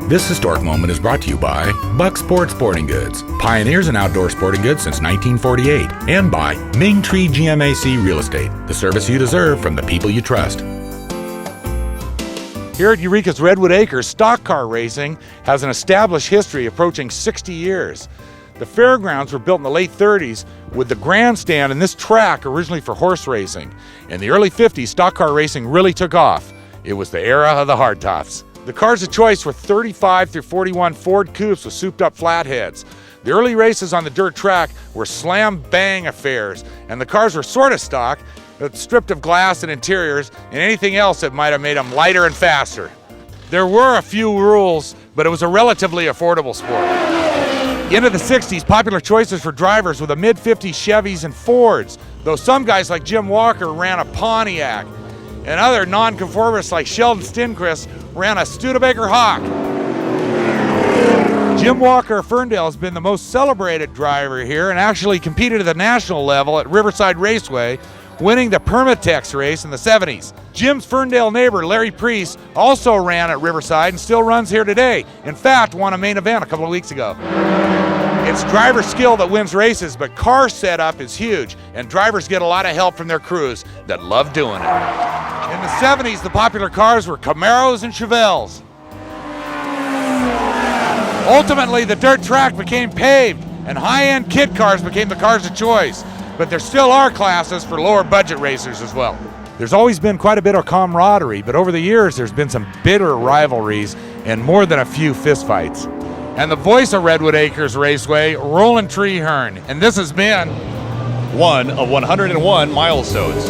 This historic moment is brought to you by Bucksport Sporting Goods, pioneers in outdoor sporting goods since 1948, and by Ming Tree GMAC Real Estate, the service you deserve from the people you trust. Here at Eureka's Redwood Acres, stock car racing has an established history approaching 60 years. The fairgrounds were built in the late 30s with the grandstand and this track originally for horse racing. In the early 50s, stock car racing really took off. It was the era of the hardtops. The cars of choice were 35 through 41 Ford coupes with souped-up flatheads. The early races on the dirt track were slam-bang affairs, and the cars were sort of stock, but stripped of glass and interiors and anything else that might have made them lighter and faster. There were a few rules, but it was a relatively affordable sport. Into the 60s, popular choices for drivers were the mid-50s Chevys and Fords, though some guys like Jim Walker ran a Pontiac, and other nonconformists like Sheldon Stenquist ran a Studebaker Hawk. Jim Walker of Ferndale has been the most celebrated driver here and actually competed at the national level at Riverside Raceway, winning the Permatex race in the 70s. Jim's Ferndale neighbor, Larry Priest, also ran at Riverside and still runs here today. In fact, won a main event a couple of weeks ago. It's driver skill that wins races, but car setup is huge, and drivers get a lot of help from their crews that love doing it. In the 70s, the popular cars were Camaros and Chevelles. Ultimately, the dirt track became paved, and high-end kit cars became the cars of choice. But there still are classes for lower budget racers as well. There's always been quite a bit of camaraderie, but over the years there's been some bitter rivalries and more than a few fistfights. And the voice of Redwood Acres Raceway, Roland Treherne, and this has been one of 101 milestones.